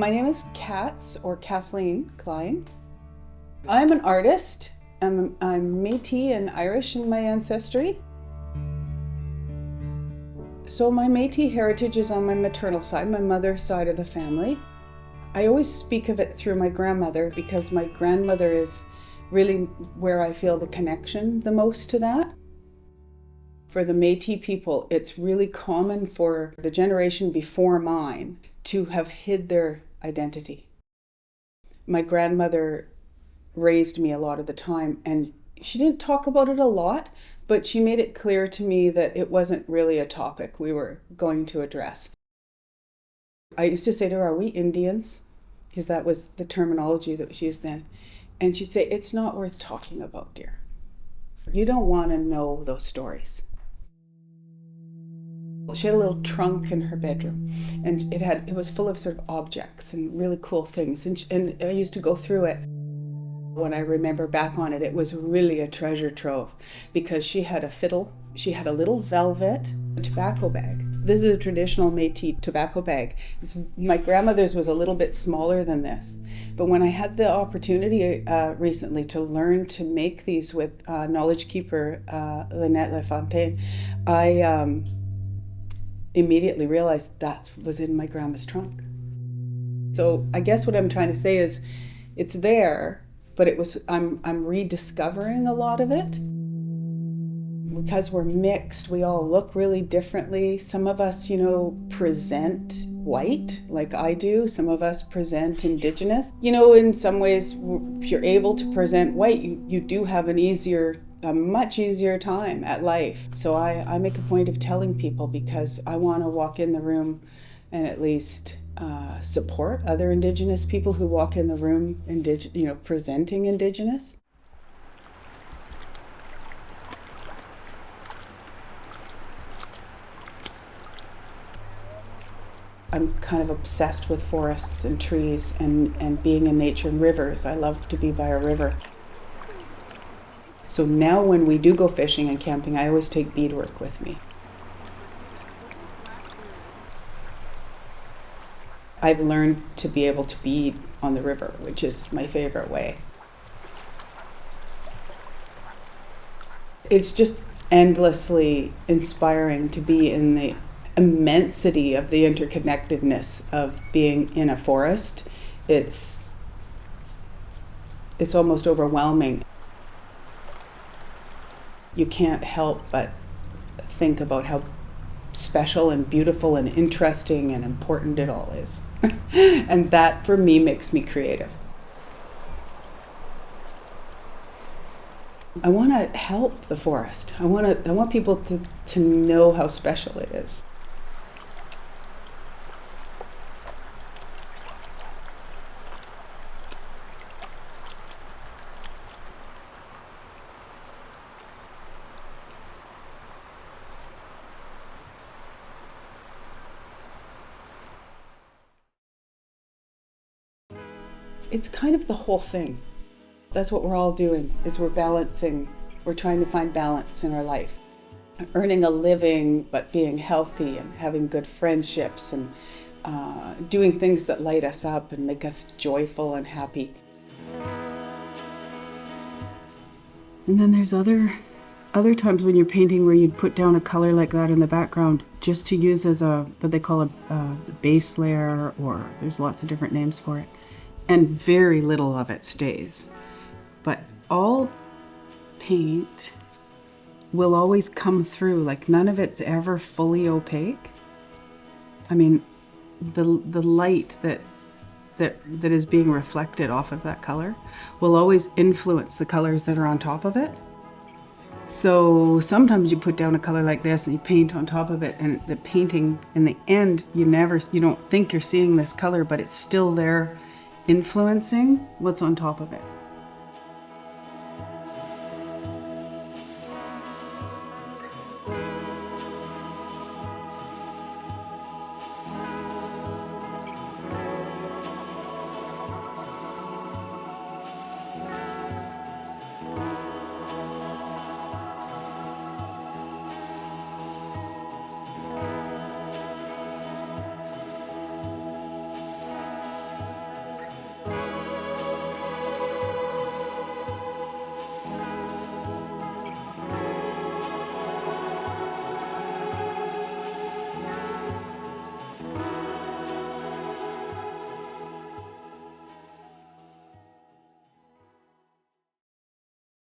My name is Katz, or Kathleen Klein. I'm an artist. I'm Métis and Irish in my ancestry. So my Métis heritage is on my maternal side, my mother's side of the family. I always speak of it through my grandmother because my grandmother is really where I feel the connection the most to that. For the Métis people, it's really common for the generation before mine to have hid their identity. My grandmother raised me a lot of the time, and she didn't talk about it a lot, but she made it clear to me that it wasn't really a topic we were going to address. I used to say to her, "Are we Indians?" Because that was the terminology that was used then. And she'd say, "It's not worth talking about, dear. You don't want to know those stories." She had a little trunk in her bedroom, and it was full of sort of objects and really cool things. And I used to go through it. When I remember back on it, it was really a treasure trove because she had a fiddle, she had a little velvet tobacco bag. This is a traditional Métis tobacco bag. My grandmother's was a little bit smaller than this. But when I had the opportunity recently to learn to make these with knowledge keeper Lynette Lafontaine, I immediately realized that was in my grandma's trunk. So I guess what I'm trying to say is it's there, but I'm rediscovering a lot of it. Because we're mixed, we all look really differently. Some of us, present white, like I do. Some of us present Indigenous. In some ways, if you're able to present white, you do have a much easier time at life. So I make a point of telling people because I want to walk in the room and at least support other Indigenous people who walk in the room, presenting Indigenous. I'm kind of obsessed with forests and trees and being in nature and rivers. I love to be by a river. So now when we do go fishing and camping, I always take beadwork with me. I've learned to be able to bead on the river, which is my favorite way. It's just endlessly inspiring to be in the immensity of the interconnectedness of being in a forest. It's almost overwhelming. You can't help but think about how special and beautiful and interesting and important it all is. And that, for me, makes me creative. I want to help the forest. I want people to know how special it is. It's kind of the whole thing. That's what we're all doing, is we're balancing. We're trying to find balance in our life. Earning a living, but being healthy and having good friendships and doing things that light us up and make us joyful and happy. And then there's other times when you're painting where you'd put down a color like that in the background just to use as what they call a base layer, or there's lots of different names for it. And very little of it stays. But all paint will always come through, like none of it's ever fully opaque. I mean, the light that is being reflected off of that color will always influence the colors that are on top of it. So sometimes you put down a color like this and you paint on top of it, and the painting in the end, you don't think you're seeing this color, but it's still there influencing what's on top of it.